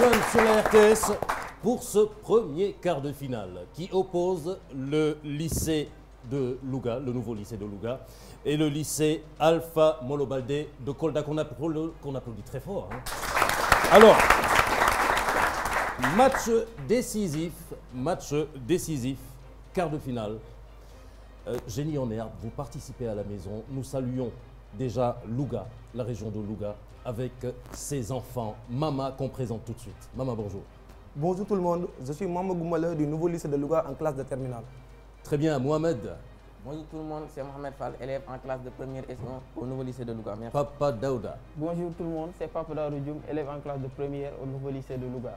gentlemen, sur la RTS, pour ce premier quart de finale qui oppose le lycée de Louga, le nouveau lycée de Louga, et le lycée Alpha Molo Baldé de Kolda, qu'on applaudit très fort. Hein. Alors, match décisif, quart de finale. Génie en herbe, vous participez à la maison. Nous saluons déjà Louga, la région de Louga, avec ses enfants. Mama, qu'on présente tout de suite. Mama, bonjour. Bonjour tout le monde, je suis Mama Goumale du nouveau lycée de Louga en classe de terminale. Très bien, Mohamed. Bonjour tout le monde, c'est Mohamed Fall, élève en classe de première S1 au nouveau lycée de Louga. Merci. Papa Daouda. Bonjour tout le monde, c'est Papa Daouda Dioum, élève en classe de première au nouveau lycée de Louga.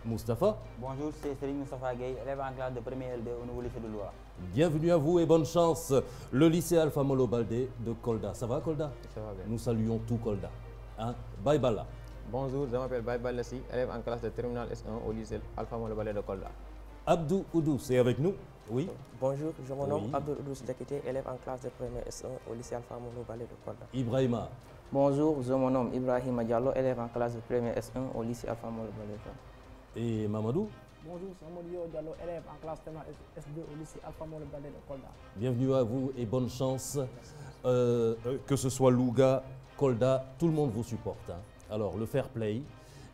Moustapha. Bonjour, c'est Serigne Moustapha Gueye, élève en classe de première L2 au nouveau lycée de Louga. Bienvenue à vous et bonne chance. Le lycée Alpha Molo Baldé de Kolda. Ça va, Kolda? Ça va bien. Nous saluons tout Kolda. Hein? Bye Bala. Bonjour, je m'appelle Baye Balassi, élève en classe de terminale S1 au lycée Alpha Molo Baldé de Kolda. Abdou Oudou, c'est avec nous? Oui. Bonjour, je me nomme Abdou Oudou Diakité, élève en classe de première S1 au lycée Alpha Molo Baldé de Kolda. Ibrahima. Bonjour, je me nomme Ibrahima Diallo, élève en classe de première S1 au lycée Alpha Molo Baldé de Kolda. Et Mamadou. Bonjour, c'est Amadou Diallo, élève en classe terminale S2 au lycée Alpha Molo Baldé de Kolda. Bienvenue à vous et bonne chance. Que ce soit Louga, Kolda, tout le monde vous supporte. Hein. Alors, le fair play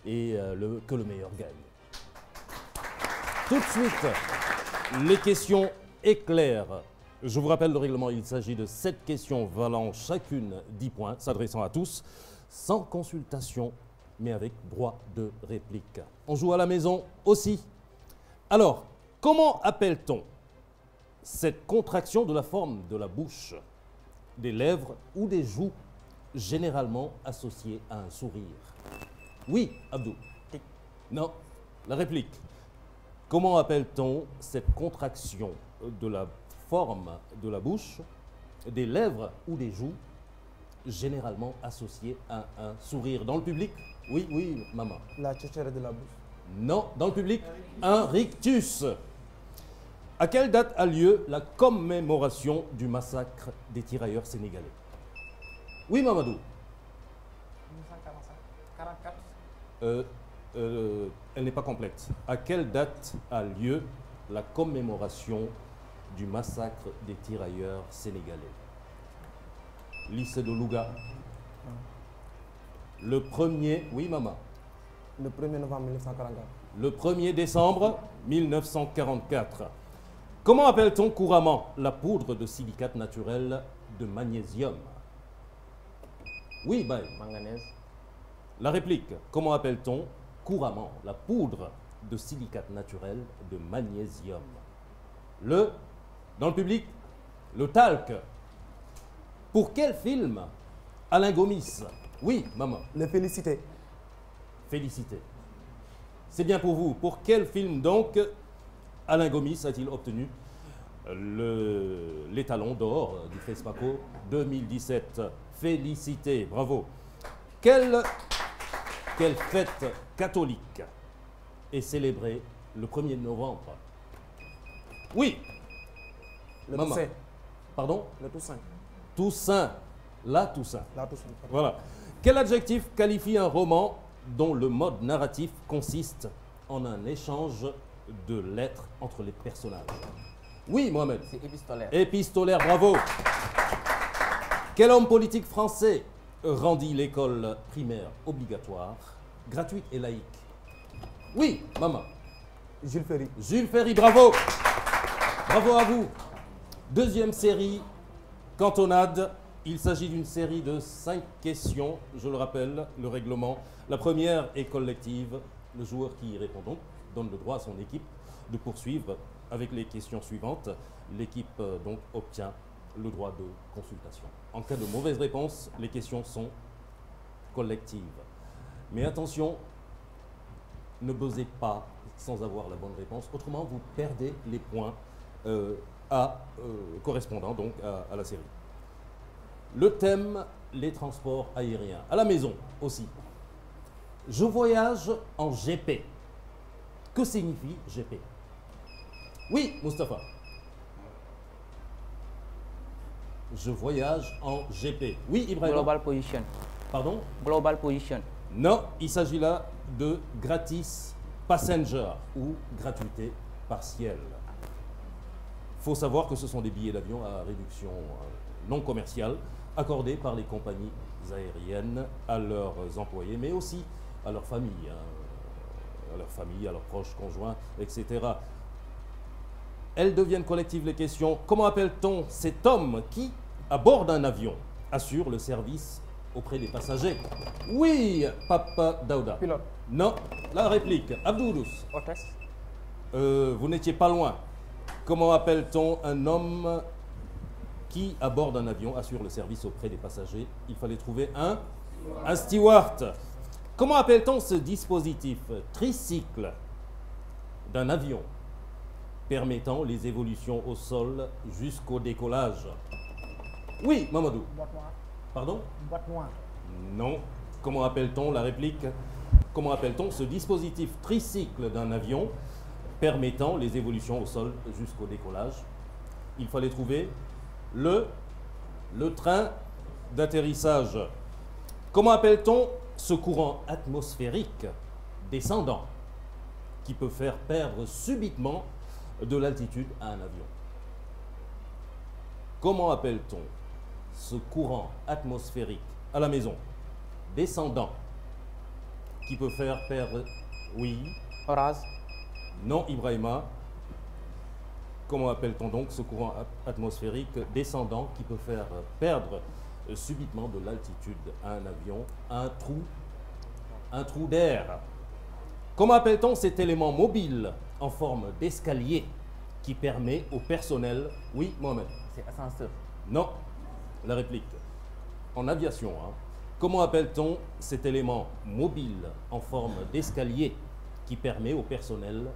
et que le meilleur gagne. Tout de suite, les questions éclairs. Je vous rappelle le règlement, il s'agit de 7 questions valant chacune 10 points, s'adressant à tous, sans consultation, mais avec droit de réplique. On joue à la maison aussi. Alors, comment appelle-t-on cette contraction de la forme de la bouche, des lèvres ou des joues, généralement associée à un sourire? Oui, Abdou. Non, la réplique. Comment appelle-t-on cette contraction de la forme de la bouche, des lèvres ou des joues, généralement associée à un sourire? Dans le public? Oui, oui, maman. La tchétchère de la bouche. Non, dans le public? Un rictus. À quelle date a lieu la commémoration du massacre des tirailleurs sénégalais? Oui, Mamadou. 1945, 44. Elle n'est pas complète. À quelle date a lieu la commémoration du massacre des tirailleurs sénégalais? Lycée de Louga. Le 1er... Oui, maman. Le 1er novembre 1944. Le 1er décembre 1944. Comment appelle-t-on couramment la poudre de silicate naturel de magnésium? Oui, bye. Manganèse. La réplique. Comment appelle-t-on couramment la poudre de silicate naturel de magnésium? Dans le public, le talc. Pour quel film Alain Gomis? Oui, maman. Les Félicités. Félicité. C'est bien pour vous. Pour quel film donc Alain Gomis a-t-il obtenu l'étalon d'or du FESPACO 2017? Félicité, bravo. Quelle fête catholique est célébrée le 1er novembre? Oui. Le Maman. Toussaint. Pardon? Le Toussaint. Toussaint. La Toussaint. La Toussaint. Voilà. Quel adjectif qualifie un roman dont le mode narratif consiste en un échange de lettres entre les personnages? Oui, Mohamed. C'est épistolaire. Épistolaire, bravo. Quel homme politique français rendit l'école primaire obligatoire, gratuite et laïque? Oui, maman. Jules Ferry. Jules Ferry, bravo. Bravo à vous. Deuxième série, cantonade. Il s'agit d'une série de 5 questions, je le rappelle, le règlement. La première est collective. Le joueur qui y répond donc donne le droit à son équipe de poursuivre avec les questions suivantes. L'équipe donc obtient le droit de consultation. En cas de mauvaise réponse, les questions sont collectives. Mais attention, ne buzzez pas sans avoir la bonne réponse. Autrement, vous perdez les points correspondant donc à la série. Le thème, les transports aériens. À la maison aussi. Je voyage en GP. Que signifie GP? Oui, Moustapha. Je voyage en GP. Oui, Ibrahim. Global Position. Pardon? Global Position. Non, il s'agit là de gratis passenger ou gratuité partielle. Il faut savoir que ce sont des billets d'avion à réduction non commerciale accordés par les compagnies aériennes à leurs employés, mais aussi à leur famille, à leurs proches, conjoints, etc. Elles deviennent collectives les questions. Comment appelle-t-on cet homme qui, à bord d'un avion, assure le service auprès des passagers? Oui, Papa Daouda. Pilote. Non, la réplique. Abdoudous. Hôtesse. Vous n'étiez pas loin. Comment appelle-t-on un homme qui, à bord d'un avion, assure le service auprès des passagers? Il fallait trouver un steward. Comment appelle-t-on ce dispositif tricycle d'un avion permettant les évolutions au sol jusqu'au décollage? Oui, Mamadou. Boîte noire. Pardon? Boîte noire. Non. Comment appelle-t-on la réplique? Comment appelle-t-on ce dispositif tricycle d'un avion permettant les évolutions au sol jusqu'au décollage? Il fallait trouver le train d'atterrissage. Comment appelle-t-on ce courant atmosphérique descendant qui peut faire perdre subitement de l'altitude à un avion? Comment appelle-t-on ce courant atmosphérique à la maison descendant qui peut faire perdre... Oui. Orage. Non, Ibrahima. Comment appelle-t-on donc ce courant atmosphérique descendant qui peut faire perdre subitement de l'altitude à un avion? Un trou d'air. Comment appelle-t-on cet élément mobile en forme d'escalier qui permet au personnel... Oui, Mohamed. C'est ascenseur. Non, la réplique. En aviation, hein. Comment appelle-t-on cet élément mobile en forme d'escalier qui permet au personnel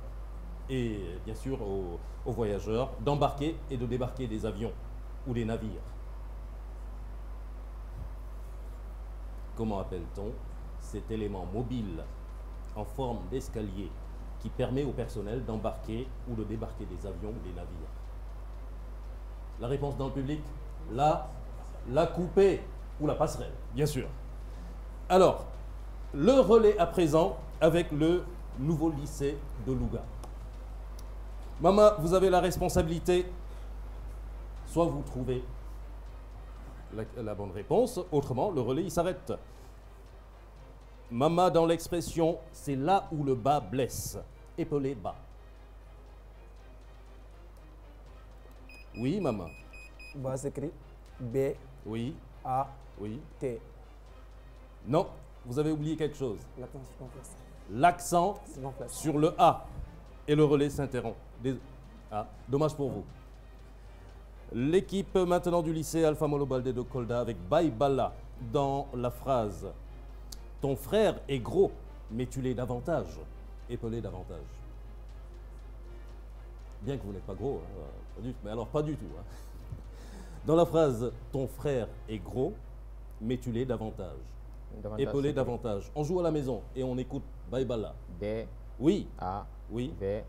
et bien sûr aux voyageurs d'embarquer et de débarquer des avions ou des navires? Comment appelle-t-on cet élément mobile en forme d'escalier qui permet au personnel d'embarquer ou de débarquer des avions ou des navires? La réponse dans le public? La coupée ou la passerelle, bien sûr. Alors, le relais à présent avec le nouveau lycée de Louga. Maman, vous avez la responsabilité. Soit vous trouvez la bonne réponse, autrement le relais il s'arrête. Maman, dans l'expression, c'est là où le bas blesse. Épaulé bas. Oui, maman. Bas s'écrit B, Oui, A, oui. T. Non, vous avez oublié quelque chose. L'accent circonflexe. L'accent Circonflexe. sur le A et le relais s'interrompt. Ah, dommage pour vous. L'équipe maintenant du lycée Alpha Molo Baldé de Kolda avec Baïbala dans la phrase « Ton frère est gros, mais tu l'es davantage. » Épaulé davantage. Bien que vous n'êtes pas gros, hein, mais alors pas du tout. Hein. Dans la phrase « Ton frère est gros, mais tu l'es davantage. » Épaulé c'est davantage. On joue à la maison et on écoute Baïbala. D, Oui, A, oui. V,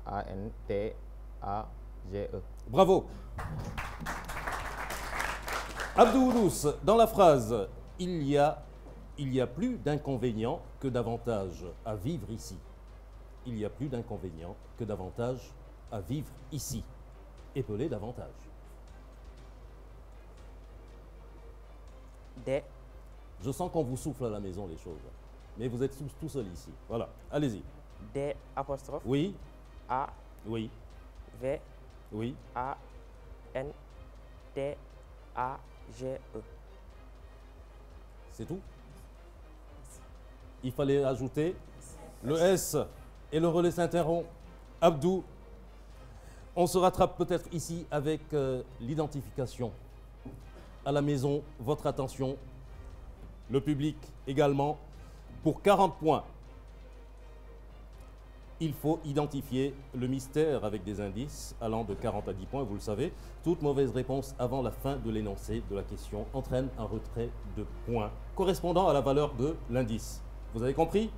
A, N, T, A, G, E. Bravo. Abdoulous, dans la phrase « il y a plus d'inconvénients que d'avantages à vivre ici ». Il y a plus d'inconvénients que d'avantages à vivre ici. Épaulé davantage. Des. Je sens qu'on vous souffle à la maison les choses. Mais vous êtes tout seul ici. Voilà, allez-y. Des apostrophe. Oui, A, oui, V, oui. A, N, T, A, G, E. C'est tout? Il fallait ajouter le S et le relais s'interrompt. Abdou, on se rattrape peut-être ici avec l'identification. À la maison, votre attention, le public également. Pour 40 points, il faut identifier le mystère avec des indices allant de 40 à 10 points, vous le savez. Toute mauvaise réponse avant la fin de l'énoncé de la question entraîne un retrait de points correspondant à la valeur de l'indice. Vous avez compris?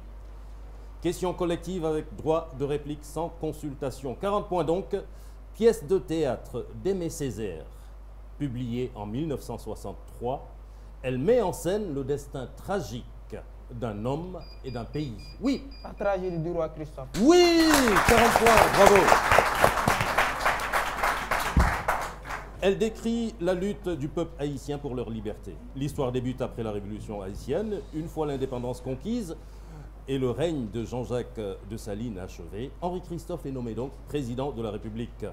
Question collective avec droit de réplique sans consultation. 40 points donc. Pièce de théâtre d'Aimé Césaire, publiée en 1963. Elle met en scène le destin tragique d'un homme et d'un pays. Oui. La tragédie du roi Christophe. Oui, 40 points, bravo. Elle décrit la lutte du peuple haïtien pour leur liberté. L'histoire débute après la révolution haïtienne. Une fois l'indépendance conquise et le règne de Jean-Jacques Dessalines achevé, Henri Christophe est nommé donc président de la République.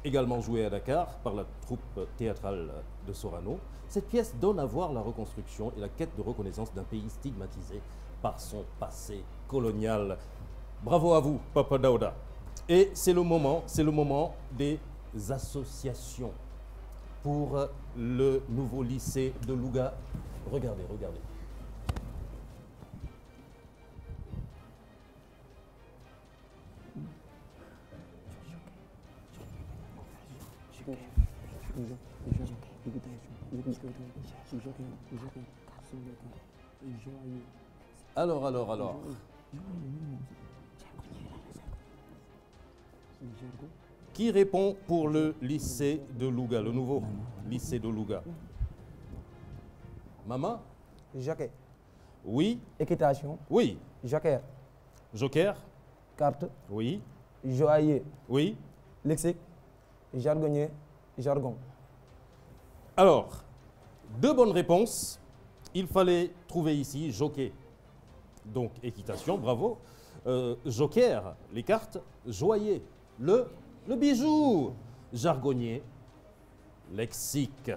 Également joué à Dakar par la troupe théâtrale de Sorano, cette pièce donne à voir la reconstruction et la quête de reconnaissance d'un pays stigmatisé par son passé colonial. Bravo à vous, Papa Daouda. Et c'est le moment des associations pour le nouveau lycée de Louga. Regardez, regardez. Alors. Qui répond pour le lycée de Louga, le nouveau lycée de Louga? Maman? Jockey. Oui. Équitation. Oui. Joker. Joker? Carte. Oui. Joaillier. Oui. Lexique. Jargonnier. Jargon. Alors, 2 bonnes réponses. Il fallait trouver ici jockey. Donc, équitation, bravo. Joker, les cartes. Joaillier, le bijou. Jargonnier, lexique.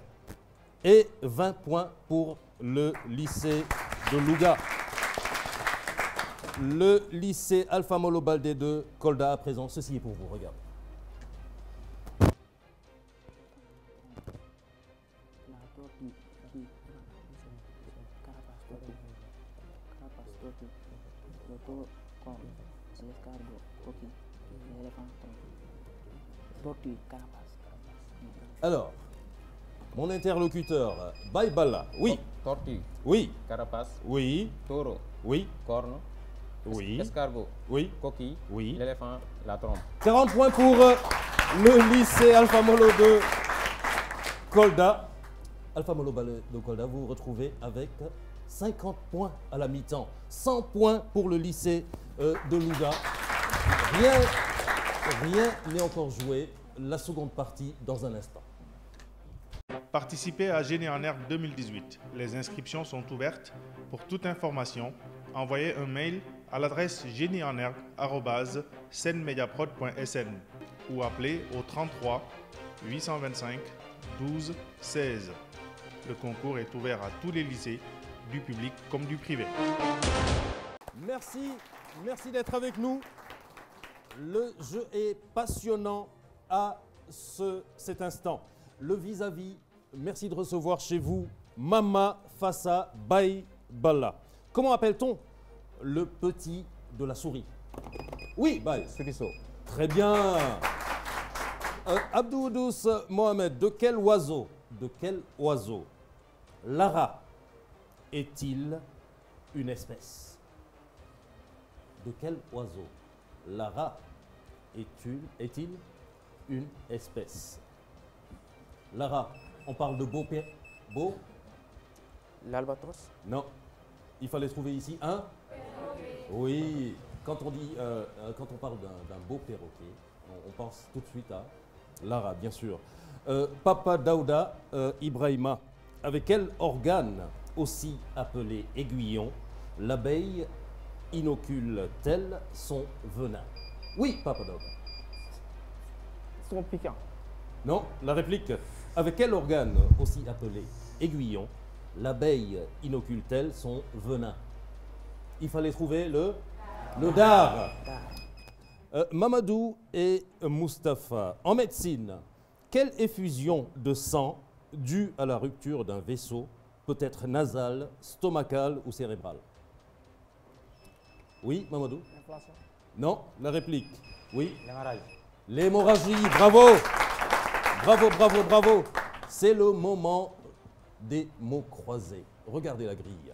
Et 20 points pour le lycée de Louga. Le lycée Alpha Molo Baldé de Kolda à présent. Ceci est pour vous, regardez. Alors, mon interlocuteur, Baïbala, oui. Tortue. Oui. Carapace. Oui. Taureau. Oui. Corne. Oui. Escargot. Oui. Coquille. Oui. L'éléphant. La trompe. 40 points pour le lycée Alpha Molo de Kolda. Alpha Molo de Kolda, vous vous retrouvez avec 50 points à la mi-temps. 100 points pour le lycée de Louga. Rien n'est encore joué. La seconde partie dans un instant. Participez à Génie en Herbe 2018. Les inscriptions sont ouvertes. Pour toute information, envoyez un mail à l'adresse génieenherbe@senmediaprod.sn ou appelez au 33 825 12 16. Le concours est ouvert à tous les lycées, du public comme du privé. Merci d'être avec nous. Le jeu est passionnant à cet instant. Le vis-à-vis, merci de recevoir chez vous Mama Fassa Baïbala. Comment appelle-t-on le petit de la souris? Oui, Baï. Suriso. Très bien. Abdoudouz Mohamed, de quel oiseau Lara est-il une espèce? De quel oiseau Lara est-il une espèce? Lara, on parle de beau? L'albatros. Non. Il fallait trouver ici un? Oui. Quand on parle d'un beau perroquet, on pense tout de suite à Lara, bien sûr. Papa Daouda Ibrahima, avec quel organe, aussi appelé aiguillon, l'abeille inocule-t-elle son venin? Oui, Papa Daouda. Son piquant. Non, la réplique. Avec quel organe, aussi appelé aiguillon, l'abeille inocule-t-elle son venin? Il fallait trouver le dard. Mamadou et Mustapha, en médecine, quelle effusion de sang due à la rupture d'un vaisseau peut être nasale, stomacale ou cérébrale? Oui, Mamadou? L'inflation. Non, la réplique. Oui? L'hémorragie. L'hémorragie, bravo! Bravo! C'est le moment des mots croisés. Regardez la grille.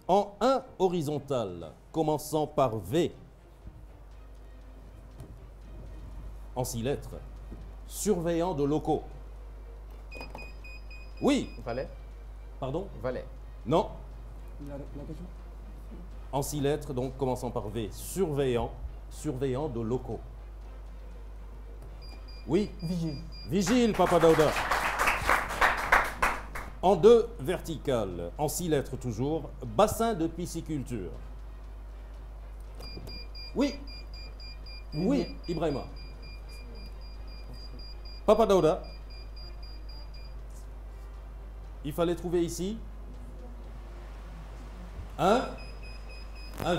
En un horizontal, commençant par V, en 6 lettres, surveillant de locaux. Oui. Valet. Pardon? Valet. Non. La question? En 6 lettres, donc commençant par V. Surveillant. Surveillant de locaux. Oui. Vigile. Vigile, Papa Daouda. En 2 verticales, en 6 lettres toujours, bassin de pisciculture. Oui. Oui, Ibrahima. Papa Daouda. Il fallait trouver ici un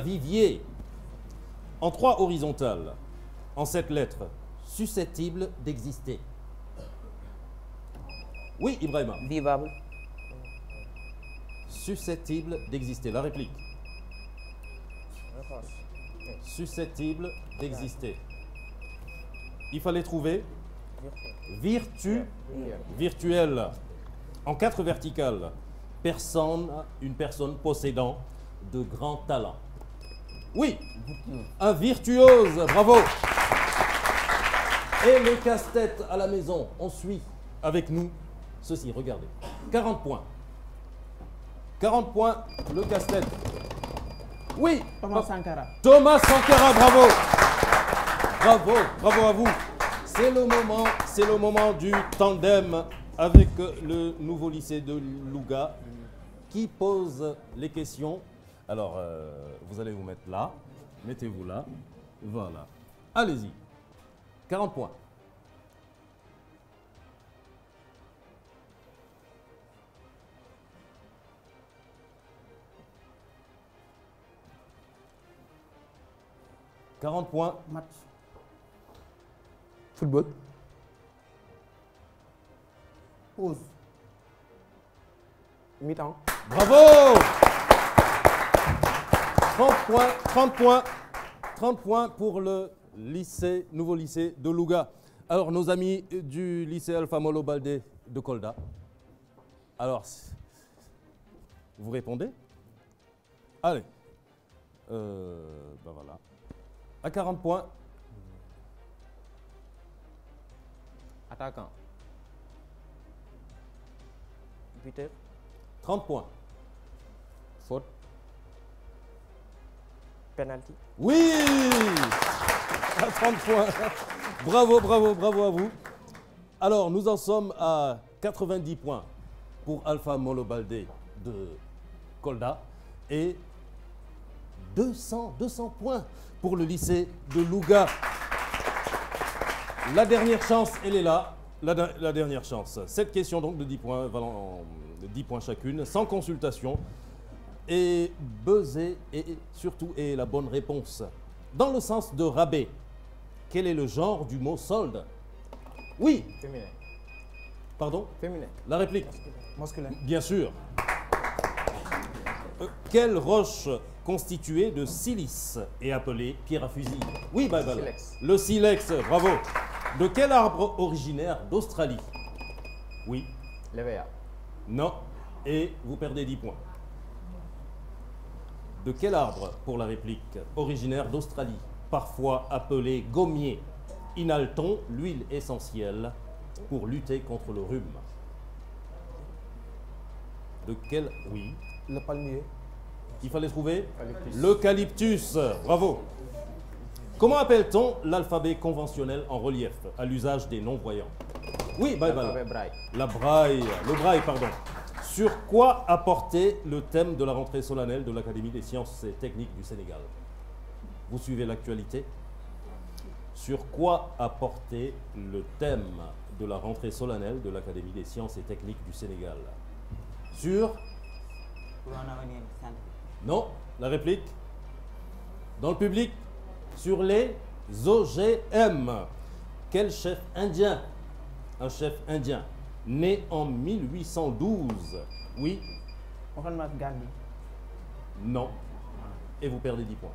vivier en 3 horizontales, en 7 lettres, susceptible d'exister. Oui, Ibrahima. Vivable. Susceptible d'exister. La réplique. Susceptible d'exister. Il fallait trouver virtuel. En 4 verticales. Une personne possédant de grands talents. Oui, un virtuose. Bravo. Et le casse-tête à la maison. On suit avec nous ceci. Regardez. 40 points. 40 points, le casse-tête. Oui. Thomas Sankara. Thomas Sankara, bravo. Bravo, bravo à vous. C'est le moment du tandem avec le nouveau lycée de Louga qui pose les questions. Alors, vous allez vous mettre là. Mettez-vous là. Voilà. Allez-y. 40 points. Match. Football. Pause. Mi-temps. Bravo. 30 points pour le nouveau lycée de Louga. Alors, nos amis du lycée Alpha Molo Baldé de Kolda. Alors, vous répondez? Allez. Ben voilà. À 40 points. Attaquant. Buteur. 30 points. Faute. Penalty. Oui. À 30 points. Bravo, bravo, bravo à vous. Alors, nous en sommes à 90 points pour Alpha Molo Baldé de Kolda et 200 points pour le lycée de Louga. La dernière chance, elle est là. La dernière chance. 7 questions donc de 10 points, valant 10 points chacune, sans consultation. Et buzzer et surtout et la bonne réponse. Dans le sens de rabais, quel est le genre du mot solde? Oui. Féminin. Pardon? Féminin. La réplique? Masculin. Bien sûr. Quelle roche constituée de silice est appelée pierre à fusil? Oui, bye bye. Silex. Le silex, bravo. De quel arbre originaire d'Australie? Oui. L'EVA. Non. Et vous perdez 10 points. De quel arbre, pour la réplique, originaire d'Australie, parfois appelé gommier, inhale-t-on l'huile essentielle pour lutter contre le rhume? De quel... Oui. Le palmier. Il fallait trouver Eucalyptus. l'eucalyptus. Bravo. Comment appelle-t-on l'alphabet conventionnel en relief à l'usage des non-voyants? Oui, bye bye. L'alphabet braille. La braille, le braille, pardon. Sur quoi a porté le thème de la rentrée solennelle de l'Académie des sciences et techniques du Sénégal? Vous suivez l'actualité? Sur quoi a porté le thème de la rentrée solennelle de l'Académie des sciences et techniques du Sénégal? Sur... Pour un avenir scientifique. Non, la réplique? Dans le public? Sur les OGM. Quel chef indien? Un chef indien, né en 1812. Oui? Mohamed Gandhi. Non. Et vous perdez 10 points.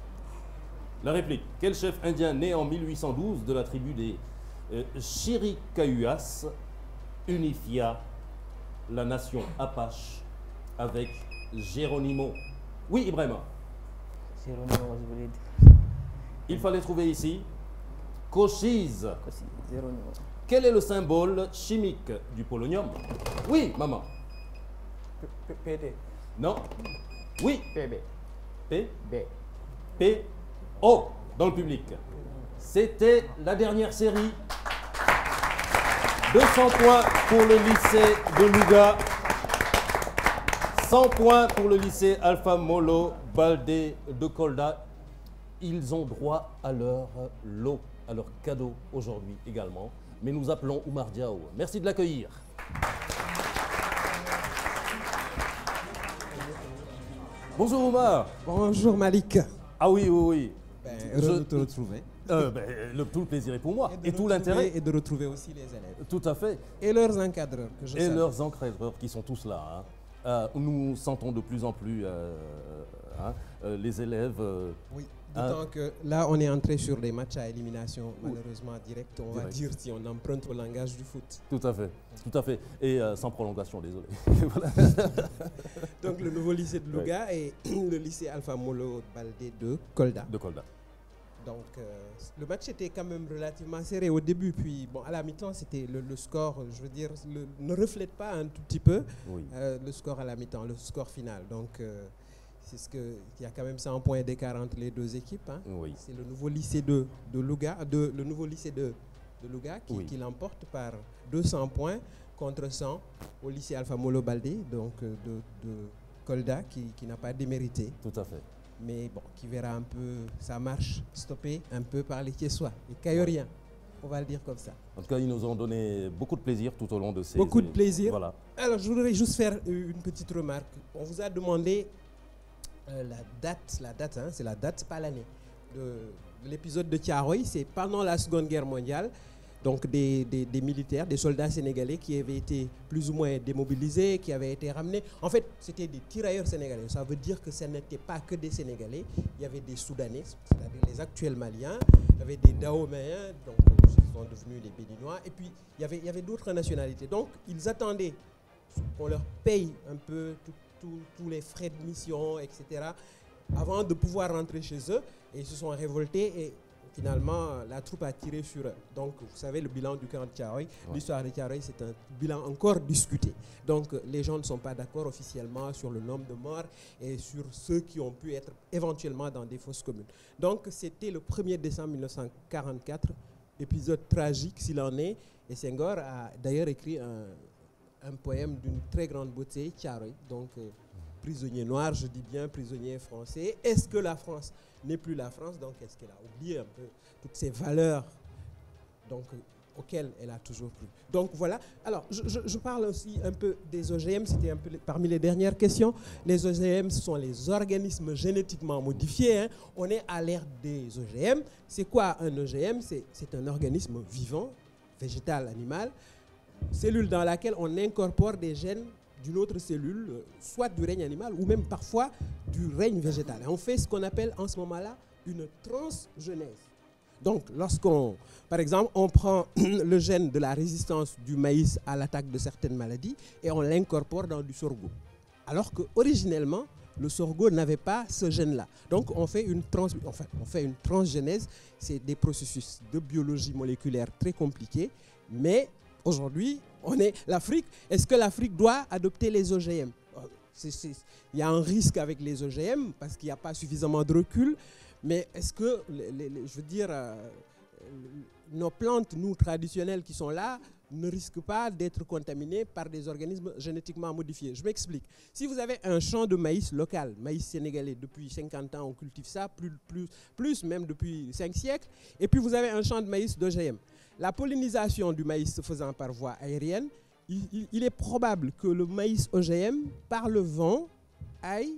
La réplique. Quel chef indien né en 1812 de la tribu des Chiricahua unifia la nation Apache avec Geronimo? Oui, Ibrahima. Geronimo, je voulais dire. Il fallait trouver ici Cochise. Geronimo. Quel est le symbole chimique du polonium? Oui, maman. PT. Non. Oui. PB. P. B. P. O. Dans le public. C'était la dernière série. 200 points pour le lycée de Louga. 100 points pour le lycée Alpha Molo Baldé de Kolda. Ils ont droit à leur lot, à leur cadeau aujourd'hui également. Mais nous appelons Oumar Diaw. Merci de l'accueillir. Bonjour Oumar. Bonjour Malik. Ah oui, oui, oui. Heureux de te retrouver. Tout le plaisir est pour moi. Et tout l'intérêt. Et de retrouver aussi les élèves. Tout à fait. Et leurs encadreurs. Que je Et salue. leurs encadreurs qui sont tous là. Hein. Nous sentons de plus en plus les élèves. Oui. D'autant que là, on est entré sur des matchs à élimination, malheureusement direct, on va dire, si on emprunte au langage du foot. Tout à fait, tout à fait. Et sans prolongation, désolé. Voilà. Donc le nouveau lycée de Louga et le lycée Alpha Molo Baldé de Kolda. De Kolda. Donc le match était quand même relativement serré au début, puis bon, à la mi-temps, c'était le score, je veux dire, ne reflète pas un tout petit peu le score à la mi-temps, le score final. Donc c'est ce que il y a quand même 100 points d'écart entre les deux équipes. Hein. Oui. C'est le nouveau lycée de Louga, le nouveau lycée de Louga qui l'emporte par 200 points contre 100 au lycée Alpha Molo Baldé, donc de Kolda, qui n'a pas démérité. Tout à fait. Mais bon, qui verra un peu sa marche stoppée un peu par les Thiessois, les Cailloriens, on va le dire comme ça. En tout cas, ils nous ont donné beaucoup de plaisir tout au long de ces... Beaucoup de plaisir. Voilà. Alors, je voudrais juste faire une petite remarque. On vous a demandé la date, hein, c'est la date, pas l'année, de l'épisode de Thiaroye. C'est pendant la Seconde Guerre mondiale. Donc des militaires, des soldats sénégalais qui avaient été plus ou moins démobilisés, qui avaient été ramenés. En fait, c'était des tirailleurs sénégalais. Ça veut dire que ce n'était pas que des Sénégalais. Il y avait des Soudanais, c'est-à-dire les actuels Maliens. Il y avait des Dahoméens, donc ils sont devenus les Béninois. Et puis, il y avait d'autres nationalités. Donc, ils attendaient qu'on leur paye un peu tous les frais de mission, etc., avant de pouvoir rentrer chez eux. Et ils se sont révoltés et finalement, la troupe a tiré sur eux. Donc, vous savez, le bilan du camp de Thiaroye, l'histoire de Thiaroye, c'est un bilan encore discuté. Donc, les gens ne sont pas d'accord officiellement sur le nombre de morts et sur ceux qui ont pu être éventuellement dans des fosses communes. Donc, c'était le 1er décembre 1944, épisode tragique s'il en est. Et Senghor a d'ailleurs écrit un poème d'une très grande beauté, Thiaroye. Donc, prisonnier noir, je dis bien prisonnier français. Est-ce que la France n'est plus la France? Donc, est-ce qu'elle a oublié un peu toutes ces valeurs auxquelles elle a toujours cru? Donc, voilà. Alors, je parle aussi un peu des OGM. C'était un peu parmi les dernières questions. Les OGM, ce sont les organismes génétiquement modifiés. Hein. On est à l'ère des OGM. C'est quoi un OGM? C'est un organisme vivant, végétal, animal, cellule dans laquelle on incorpore des gènes d'une autre cellule, soit du règne animal ou même parfois du règne végétal. Et on fait ce qu'on appelle en ce moment-là une transgenèse. Donc, par exemple, on prend le gène de la résistance du maïs à l'attaque de certaines maladies et on l'incorpore dans du sorgho. Alors qu'originellement, le sorgho n'avait pas ce gène-là. Donc, on fait une transgenèse. C'est des processus de biologie moléculaire très compliqués, mais aujourd'hui, l'Afrique. Est-ce que l'Afrique doit adopter les OGM? Il y a un risque avec les OGM parce qu'il n'y a pas suffisamment de recul. Mais est-ce que, je veux dire, nos plantes, nous, traditionnelles qui sont là, ne risquent pas d'être contaminées par des organismes génétiquement modifiés? Je m'explique. Si vous avez un champ de maïs local, maïs sénégalais, depuis 50 ans, on cultive ça, plus même depuis 5 siècles, et puis vous avez un champ de maïs d'OGM. La pollinisation du maïs se faisant par voie aérienne, il est probable que le maïs OGM, par le vent, aille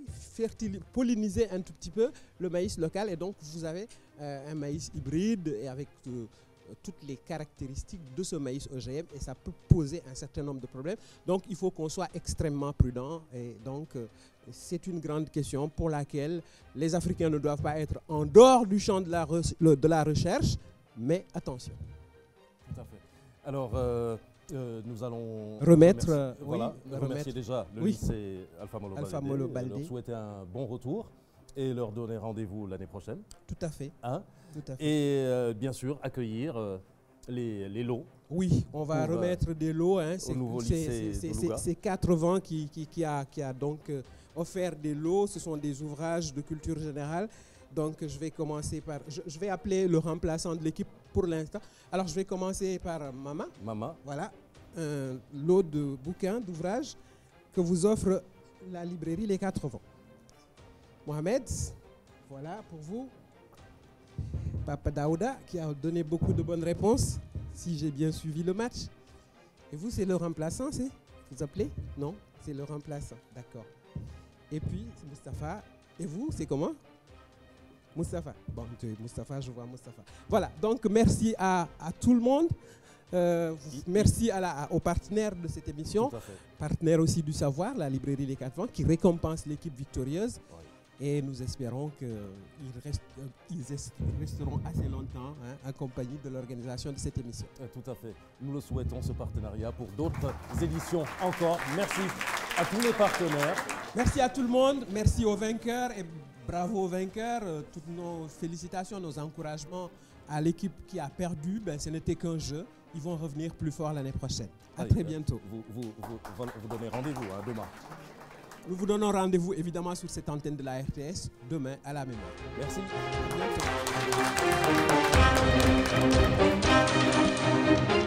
polliniser un tout petit peu le maïs local. Et donc, vous avez un maïs hybride et avec toutes les caractéristiques de ce maïs OGM. Et ça peut poser un certain nombre de problèmes. Donc, il faut qu'on soit extrêmement prudent. Et donc, c'est une grande question pour laquelle les Africains ne doivent pas être en dehors du champ de la recherche. Mais attention. Tout à fait. Alors, nous allons remercier déjà le lycée Alpha Molo Baldé, leur souhaiter un bon retour et leur donner rendez-vous l'année prochaine. Tout à fait. Hein? Tout à fait. Et bien sûr, accueillir les lots. Oui, on va remettre des lots. Hein. Au nouveau lycée de Louga. C'est 80 qui a donc offert des lots. Ce sont des ouvrages de culture générale. Donc, je vais commencer par... Je vais appeler le remplaçant de l'équipe pour l'instant. Alors, je vais commencer par Mama. Mama. Voilà, un lot de bouquins, d'ouvrages que vous offre la librairie Les 80. Mohamed, voilà pour vous. Papa Daouda, qui a donné beaucoup de bonnes réponses, si j'ai bien suivi le match. Et vous, c'est le remplaçant, c'est? Vous appelez? Non, c'est le remplaçant, d'accord. Et puis, c'est Moustapha. Et vous, c'est comment? Moustapha. Bon, Moustapha, je vois Moustapha. Voilà, donc merci à tout le monde. Merci aux partenaires de cette émission, partenaires aussi du savoir, la librairie Les 4 Vents, qui récompense l'équipe victorieuse. Oui. Et nous espérons qu'ils resteront assez longtemps accompagnés de l'organisation de cette émission. Tout à fait. Nous le souhaitons, ce partenariat, pour d'autres éditions encore. Merci à tous les partenaires. Merci à tout le monde. Merci aux vainqueurs et bravo aux vainqueurs. Toutes nos félicitations, nos encouragements à l'équipe qui a perdu. Ce n'était qu'un jeu. Ils vont revenir plus fort l'année prochaine. À très bientôt. Vous donnez rendez-vous demain. Nous vous donnons rendez-vous évidemment sur cette antenne de la RTS demain à la même heure. Merci. À bientôt.